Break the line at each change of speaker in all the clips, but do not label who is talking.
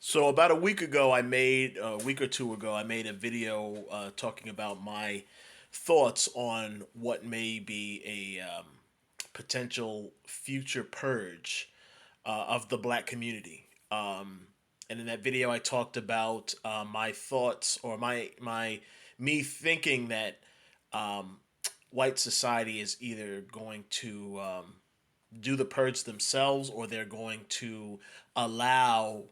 So about a week or two ago, I made a video talking about my thoughts on what may be a potential future purge of the black community. And in that video, I talked about my thoughts or my me thinking that um, white society is either going to do the purge themselves or they're going to allow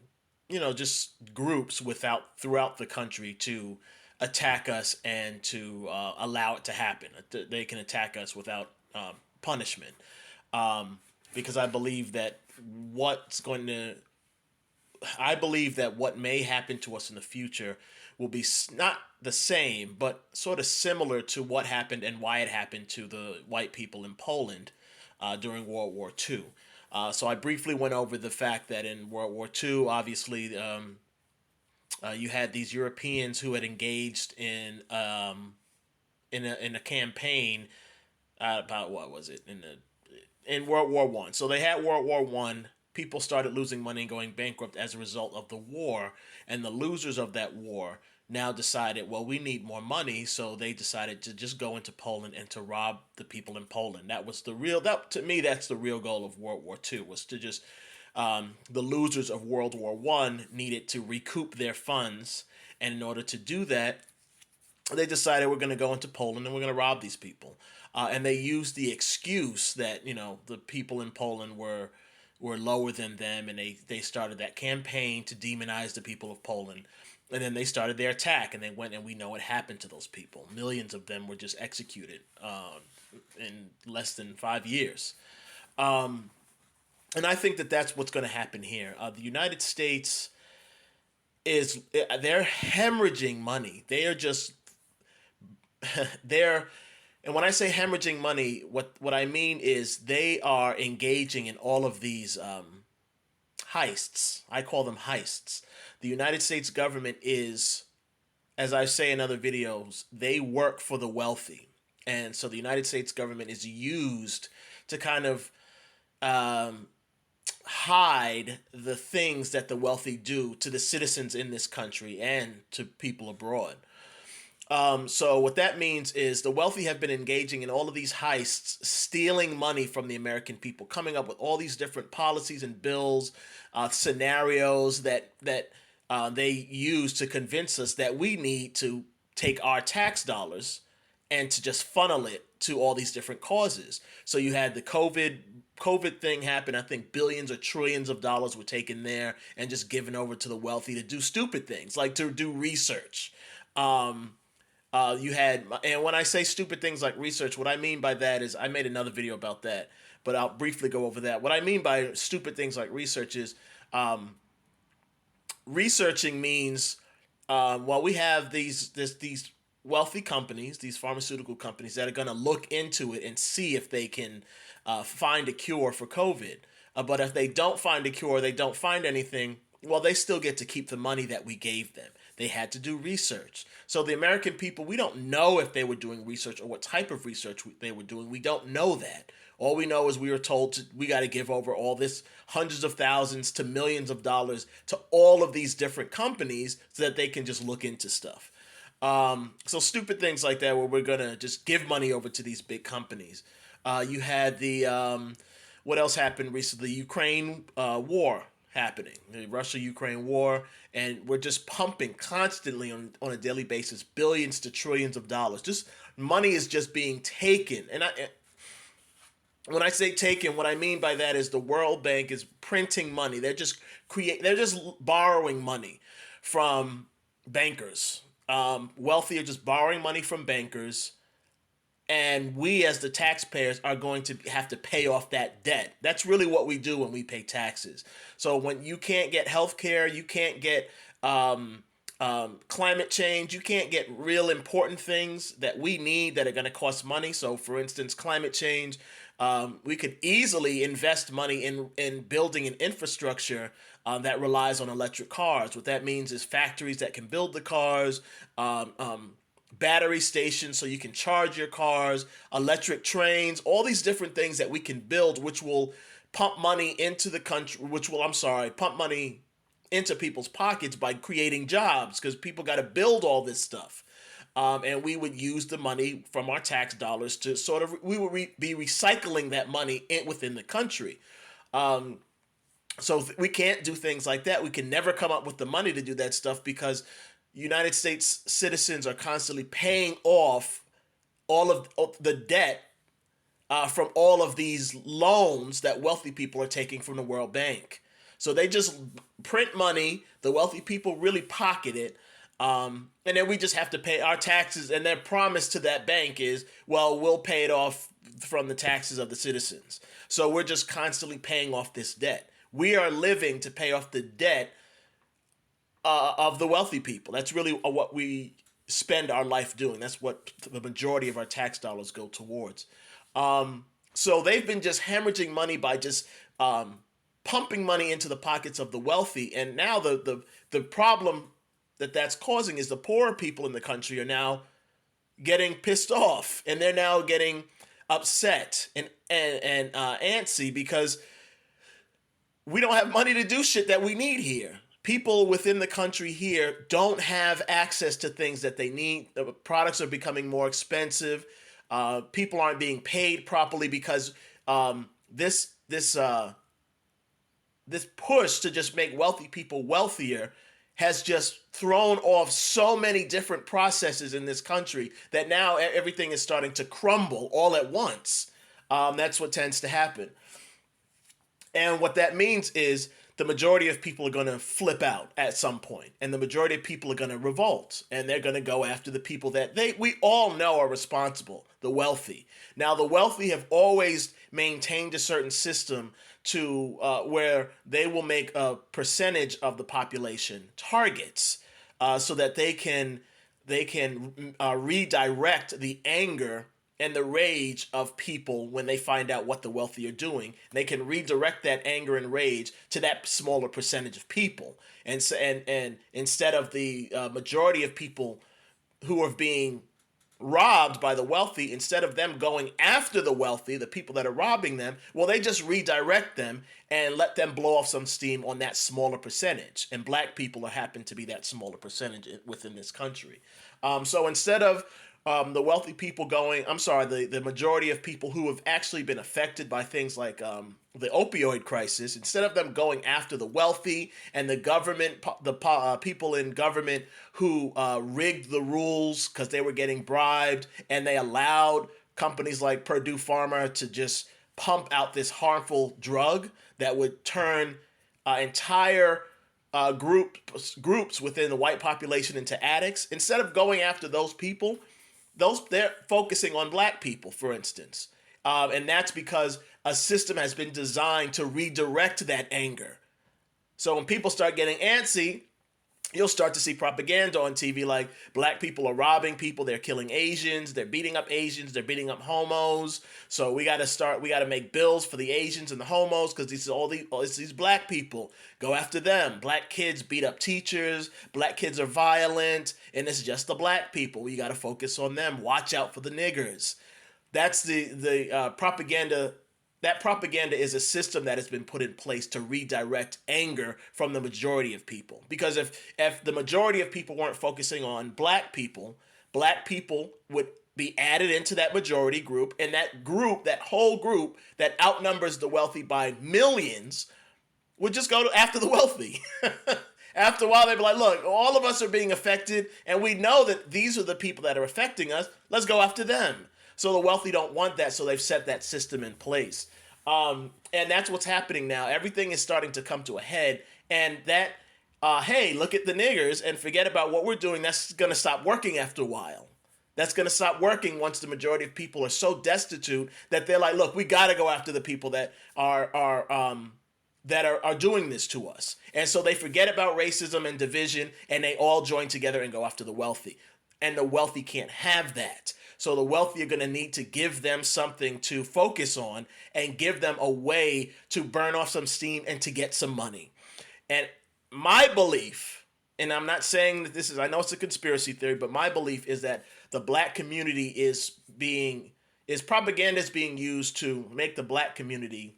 just groups without throughout the country to attack us and to allow it to happen. They can attack us without punishment, um, because what's going to I believe that what may happen to us in the future will be not the same, but sort of similar to what happened and why it happened to the white people in Poland during World War II. So I briefly went over the fact that in World War II, obviously, you had these Europeans who had engaged in a campaign about what was it in World War One. So they had World War One. People started losing money and going bankrupt as a result of the war, and the losers of that war now decided, well, we need more money, so they decided to just go into Poland and to rob the people in Poland. That to me, that's the real goal of World War Two, was to just the losers of World War One needed to recoup their funds, and in order to do that, they decided we're going to go into Poland and we're going to rob these people. And they used the excuse that the people in Poland were lower than them, and they started that campaign to demonize the people of Poland. And then they started their attack, and they went, and we know what happened to those people. Millions of them were just executed in less than 5 years. Um, and I think that that's what's going to happen here. The United States they're hemorrhaging money. They are just they're and when I say hemorrhaging money, what I mean is they are engaging in all of these heists. I call them heists. The United States government is, as I say in other videos, they work for the wealthy. And so the United States government is used to kind of um, hide the things that the wealthy do to the citizens in this country and to people abroad. So what that means is the wealthy have been engaging in all of these heists, stealing money from the American people, coming up with all these different policies and bills, scenarios that they use to convince us that we need to take our tax dollars and to just funnel it to all these different causes. So you had the COVID thing happen. I think billions or trillions of dollars were taken there and just given over to the wealthy to do stupid things, like to do research. Um, and when I say stupid things like research, what I mean by that is I made another video about that, but I'll briefly go over that. What I mean by stupid things like research is um, researching means, well, we have these wealthy companies, these pharmaceutical companies that are going to look into it and see if they can find a cure for COVID. But if they don't find a cure, they don't find anything, well, they still get to keep the money that we gave them. They had to do research. So the American people, we don't know if they were doing research or what type of research they were doing. We don't know that. All we know is we were told we got to give over all this hundreds of thousands to millions of dollars to all of these different companies so that they can just look into stuff. So stupid things like that where we're going to just give money over to these big companies. You had what else happened recently? Ukraine war happening, the Russia-Ukraine war, and we're just pumping constantly on a daily basis billions to trillions of dollars. Just money is just being taken, and when I say taken, what I mean by that is the World Bank is printing money. They're just borrowing money from bankers. Wealthy are just borrowing money from bankers, and we as the taxpayers are going to have to pay off that debt. That's really what we do when we pay taxes. So when you can't get health care, you can't get climate change, you can't get real important things that we need that are going to cost money. So for instance, climate change, we could easily invest money in building an infrastructure that relies on electric cars. What that means is factories that can build the cars, battery stations so you can charge your cars, electric trains, all these different things that we can build, which will pump money into the country, pump money into people's pockets by creating jobs because people got to build all this stuff. And we would use the money from our tax dollars to sort of, we would be recycling that money within the country. So we can't do things like that. We can never come up with the money to do that stuff because United States citizens are constantly paying off all of the debt from all of these loans that wealthy people are taking from the World Bank. So they just print money. The wealthy people really pocket it. And then we just have to pay our taxes. And their promise to that bank is, well, we'll pay it off from the taxes of the citizens. So we're just constantly paying off this debt. We are living to pay off the debt of the wealthy people. That's really what we spend our life doing. That's what the majority of our tax dollars go towards. So they've been just hemorrhaging money by just pumping money into the pockets of the wealthy. And now the problem that's causing is the poorer people in the country are now getting pissed off, and they're now getting upset and antsy because we don't have money to do shit that we need here. People within the country here don't have access to things that they need. The products are becoming more expensive. People aren't being paid properly because this push to just make wealthy people wealthier has just thrown off so many different processes in this country that now everything is starting to crumble all at once. That's what tends to happen. And what that means is the majority of people are going to flip out at some point, and the majority of people are going to revolt, and they're going to go after the people that we all know are responsible, the wealthy. Now, the wealthy have always maintained a certain system to where they will make a percentage of the population targets, so that they can redirect the anger and the rage of people when they find out what the wealthy are doing. They can redirect that anger and rage to that smaller percentage of people, and so, and instead of the majority of people who are being robbed by the wealthy, instead of them going after the wealthy, the people that are robbing them, well, they just redirect them and let them blow off some steam on that smaller percentage. And black people happen to be that smaller percentage within this country. So instead of the wealthy people the majority of people who have actually been affected by things like the opioid crisis, instead of them going after the wealthy and the government, people in government who rigged the rules because they were getting bribed, and they allowed companies like Purdue Pharma to just pump out this harmful drug that would turn entire groups within the white population into addicts. Instead of going after those people, they're focusing on black people, for instance. And that's because a system has been designed to redirect that anger. So when people start getting antsy, you'll start to see propaganda on TV like black people are robbing people, they're killing Asians, they're beating up Asians, they're beating up homos. So we got to make bills for the Asians and the homos because it's these black people. Go after them. Black kids beat up teachers, black kids are violent, and it's just the black people. We got to focus on them. Watch out for the niggers. That's the propaganda. That propaganda is a system that has been put in place to redirect anger from the majority of people. Because if the majority of people weren't focusing on black people would be added into that majority group, and that whole group that outnumbers the wealthy by millions, would just go after the wealthy. After a while, they'd be like, look, all of us are being affected, and we know that these are the people that are affecting us. Let's go after them. So the wealthy don't want that, so they've set that system in place. And that's what's happening now. Everything is starting to come to a head, and that, hey, look at the niggers and forget about what we're doing, that's going to stop working after a while. That's going to stop working once the majority of people are so destitute that they're like, look, we got to go after the people that are doing this to us. And so they forget about racism and division, and they all join together and go after the wealthy. And the wealthy can't have that. So the wealthy are going to need to give them something to focus on and give them a way to burn off some steam and to get some money. And my belief, and I'm not saying that I know it's a conspiracy theory, but my belief is that the black community propaganda is being used to make the black community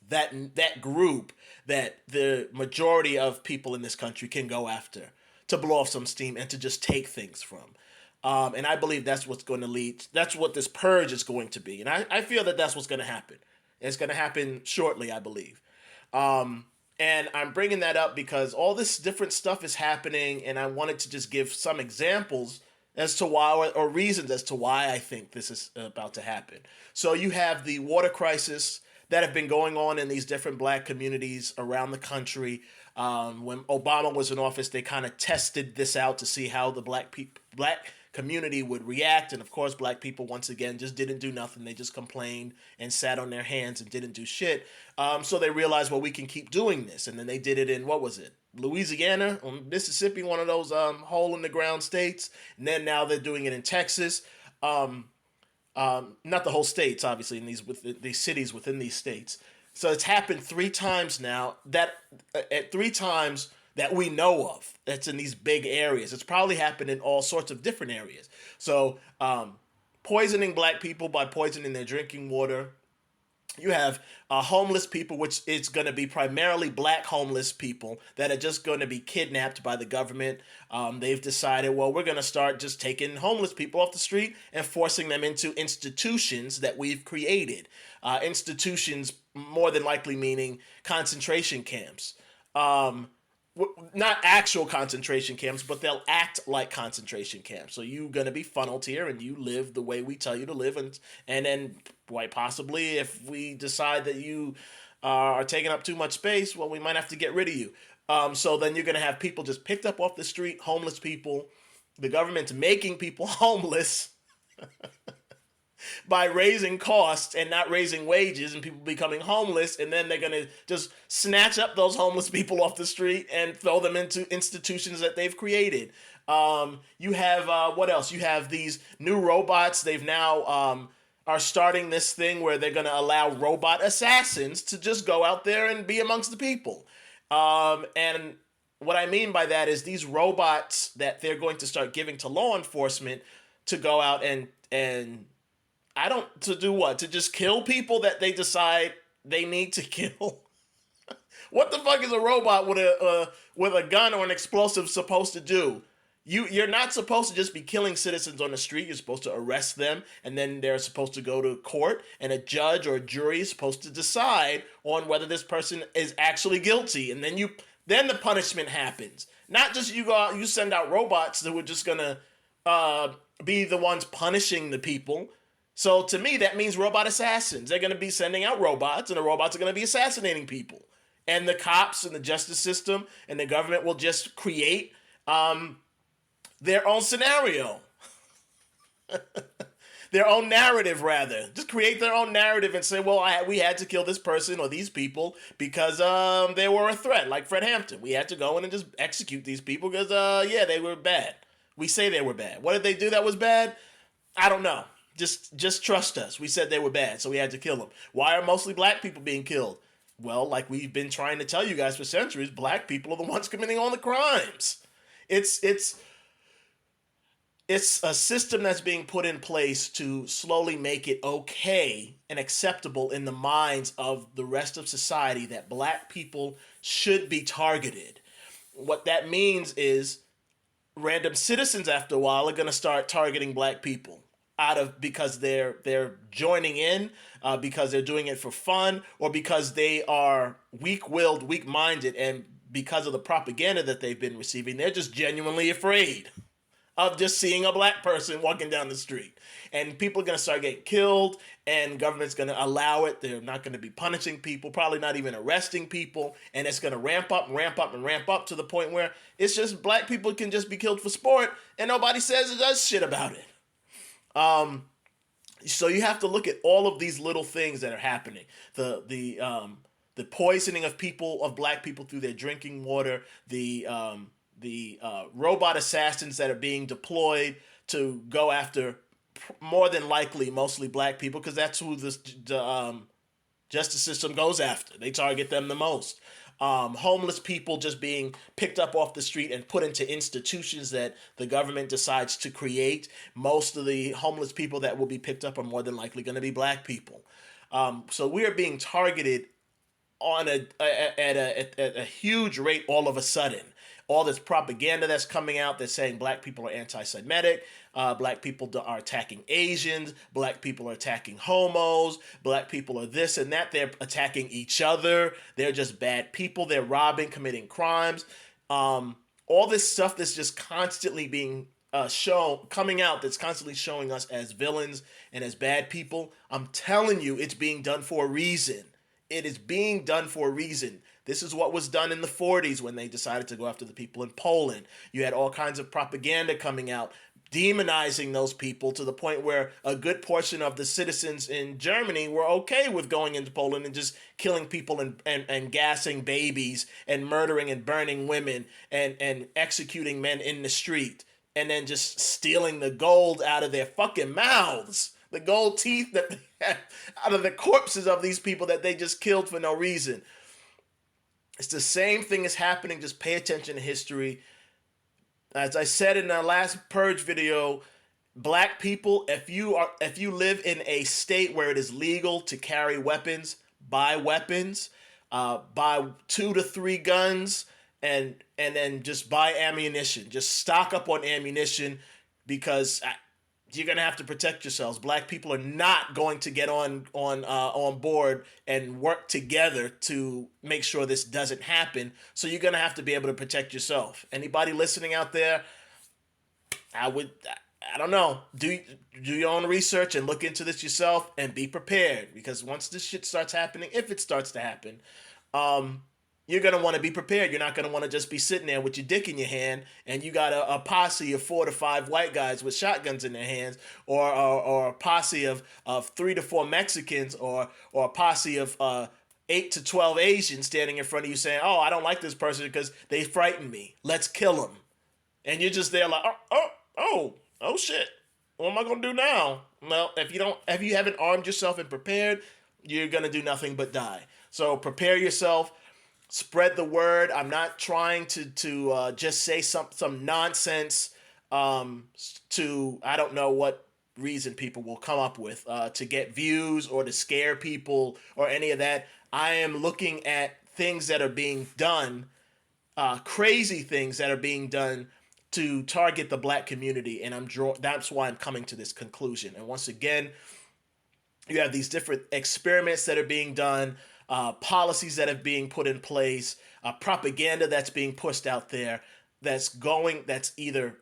that group that the majority of people in this country can go after to blow off some steam and to just take things from. And I believe that's what's going to lead. That's what this purge is going to be, and I feel that that's what's going to happen. It's going to happen shortly, I believe. And I'm bringing that up because all this different stuff is happening, and I wanted to just give some examples as to why, or reasons as to why I think this is about to happen. So you have the water crisis that have been going on in these different black communities around the country. When Obama was in office, they kind of tested this out to see how the black community would react, and of course black people once again just didn't do nothing. They just complained and sat on their hands and didn't do shit. So they realized, well, we can keep doing this, and then they did it in, what was it, Louisiana or Mississippi, one of those hole in the ground states, and then now they're doing it in Texas. Not the whole states, obviously, in these cities within these states. So it's happened three times now, that at three times that we know of, that's in these big areas. It's probably happened in all sorts of different areas. So poisoning black people by poisoning their drinking water. You have homeless people, which is going to be primarily black homeless people that are just going to be kidnapped by the government. They've decided, well, we're going to start just taking homeless people off the street and forcing them into institutions that we've created. Institutions, more than likely meaning concentration camps. Not actual concentration camps, but they'll act like concentration camps. So you're going to be funneled here and you live the way we tell you to live. And then quite possibly if we decide that you are taking up too much space, well, we might have to get rid of you. So then you're going to have people just picked up off the street, homeless people, the government's making people homeless by raising costs and not raising wages, and people becoming homeless, and then they're going to just snatch up those homeless people off the street and throw them into institutions that they've created. You have, what else? You have these new robots. They've now are starting this thing where they're going to allow robot assassins to just go out there and be amongst the people. And what I mean by that is these robots that they're going to start giving to law enforcement to go out and to do what? To just kill people that they decide they need to kill? What the fuck is a robot with a gun or an explosive supposed to do? You're not supposed to just be killing citizens on the street. You're supposed to arrest them, and then they're supposed to go to court, and a judge or a jury is supposed to decide on whether this person is actually guilty, and then the punishment happens. Not just you go out, you send out robots that were just gonna be the ones punishing the people. So to me, that means robot assassins. They're going to be sending out robots, and the robots are going to be assassinating people. And the cops and the justice system and the government will just create their own scenario. Their own narrative, rather. Just create their own narrative and say, well, we had to kill this person or these people because they were a threat, like Fred Hampton. We had to go in and just execute these people because, they were bad. We say they were bad. What did they do that was bad? I don't know. Just trust us. We said they were bad, so we had to kill them. Why are mostly black people being killed? Well, like we've been trying to tell you guys for centuries, black people are the ones committing all the crimes. It's a system that's being put in place to slowly make it okay and acceptable in the minds of the rest of society that black people should be targeted. What that means is random citizens after a while are going to start targeting black people because they're joining in, because they're doing it for fun, or because they are weak-willed, weak-minded, and because of the propaganda that they've been receiving, they're just genuinely afraid of just seeing a black person walking down the street. And people are going to start getting killed, and government's going to allow it. They're not going to be punishing people, probably not even arresting people, and it's going to ramp up and ramp up and ramp up to the point where it's just black people can just be killed for sport, and nobody says or does shit about it. So you have to look at all of these little things that are happening. The poisoning of black people through their drinking water, the robot assassins that are being deployed to go after more than likely mostly black people, because that's who the justice system goes after. They target them the most. Homeless people just being picked up off the street and put into institutions that the government decides to create. Most of the homeless people that will be picked up are more than likely going to be black people. So we are being targeted on at a huge rate all of a sudden. All this propaganda that's coming out that's saying black people are anti-Semitic, black people are attacking Asians, black people are attacking homos, black people are this and that. They're attacking each other. They're just bad people. They're robbing, committing crimes. All this stuff that's just constantly being shown, coming out, that's constantly showing us as villains and as bad people. I'm telling you, it's being done for a reason. It is being done for a reason. This is what was done in the 40s when they decided to go after the people in Poland. You had all kinds of propaganda coming out, demonizing those people to the point where a good portion of the citizens in Germany were okay with going into Poland and just killing people and gassing babies and murdering and burning women and executing men in the street and then just stealing the gold out of their fucking mouths. The gold teeth that they had out of the corpses of these people that they just killed for no reason. It's the same thing is happening. Just pay attention to history. As I said in the last Purge video, black people, if you live in a state where it is legal to carry weapons, buy weapons, buy 2 to 3 guns, and then just buy ammunition. Just stock up on ammunition because you're gonna have to protect yourselves. Black people are not going to get on board and work together to make sure this doesn't happen. So you're gonna have to be able to protect yourself. Anybody listening out there, I don't know, do your own research and look into this yourself and be prepared, because once this shit starts happening, if it starts to happen, you're going to want to be prepared. You're not going to want to just be sitting there with your dick in your hand and you got a posse of 4 to 5 white guys with shotguns in their hands, or a posse of 3 to 4 Mexicans, or a posse of 8 to 12 Asians standing in front of you saying, oh, I don't like this person because they frighten me. Let's kill them. And you're just there like, oh shit. What am I going to do now? Well, if you haven't armed yourself and prepared, you're going to do nothing but die. So prepare yourself. Spread the word. I'm not trying to just say some nonsense to, I don't know what reason people will come up with to get views or to scare people or any of that. I am looking at things that are being done, crazy things that are being done to target the black community, and that's why I'm coming to this conclusion. And once again, you have these different experiments that are being done, policies that are being put in place, propaganda that's being pushed out there that's either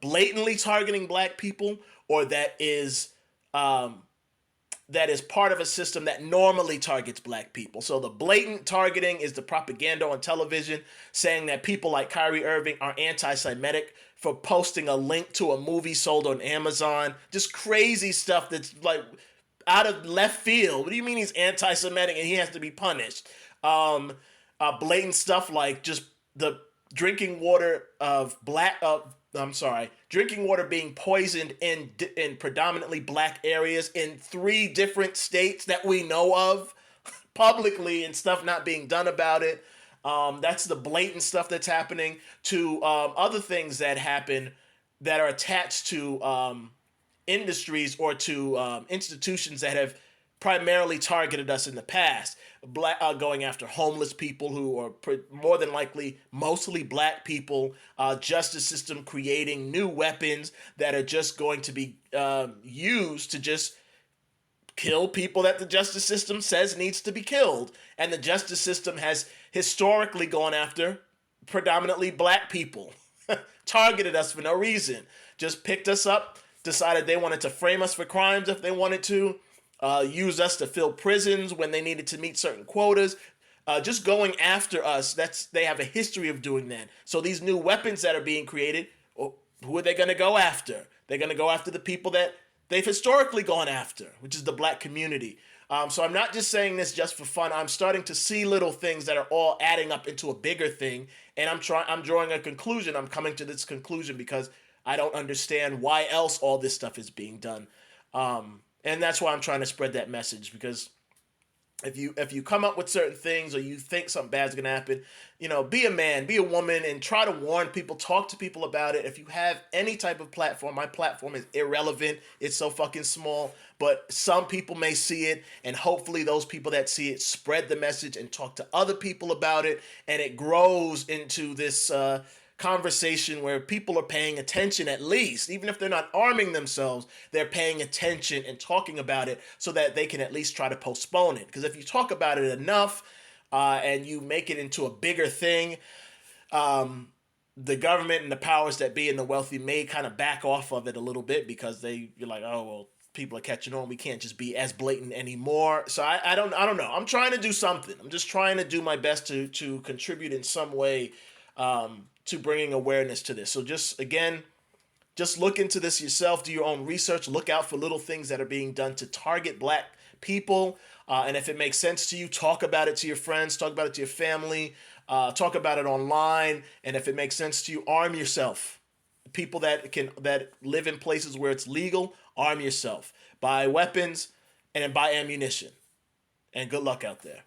blatantly targeting black people, or that is part of a system that normally targets black people. So the blatant targeting is the propaganda on television saying that people like Kyrie Irving are anti-Semitic for posting a link to a movie sold on Amazon. Just crazy stuff that's like out of left field. What do you mean he's anti-Semitic and he has to be punished? Blatant stuff like just the drinking water of drinking water being poisoned in predominantly black areas in 3 different states that we know of publicly, and stuff not being done about it. That's the blatant stuff that's happening. To other things that happen that are attached to industries or to institutions that have primarily targeted us in the past. Going after homeless people who are more than likely mostly black people, justice system creating new weapons that are just going to be used to just kill people that the justice system says needs to be killed. And the justice system has historically gone after predominantly black people, targeted us for no reason, just picked us up, decided they wanted to frame us for crimes if they wanted to, use us to fill prisons when they needed to meet certain quotas, just going after us. They have a history of doing that. So these new weapons that are being created, who are they going to go after? They're going to go after the people that they've historically gone after, which is the black community. So I'm not just saying this just for fun. I'm starting to see little things that are all adding up into a bigger thing, and I'm drawing a conclusion. I'm coming to this conclusion because I don't understand why else all this stuff is being done. And that's why I'm trying to spread that message, because If you come up with certain things or you think something bad's gonna happen, be a man, be a woman, and try to warn people, talk to people about it. If you have any type of platform, my platform is irrelevant. It's so fucking small, but some people may see it, and hopefully those people that see it spread the message and talk to other people about it, and it grows into this conversation where people are paying attention, at least even if they're not arming themselves, they're paying attention and talking about it so that they can at least try to postpone it. Because if you talk about it enough, and you make it into a bigger thing, the government and the powers that be and the wealthy may kind of back off of it a little bit, because you're like, oh well, people are catching on. We can't just be as blatant anymore. So I don't know. I'm trying to do something. I'm just trying to do my best to contribute in some way, to bringing awareness to this. So just look into this yourself. Do your own research. Look out for little things that are being done to target black people. And if it makes sense to you, talk about it to your friends. Talk about it to your family. Talk about it online. And if it makes sense to you, arm yourself. People that live in places where it's legal, arm yourself. Buy weapons and buy ammunition. And good luck out there.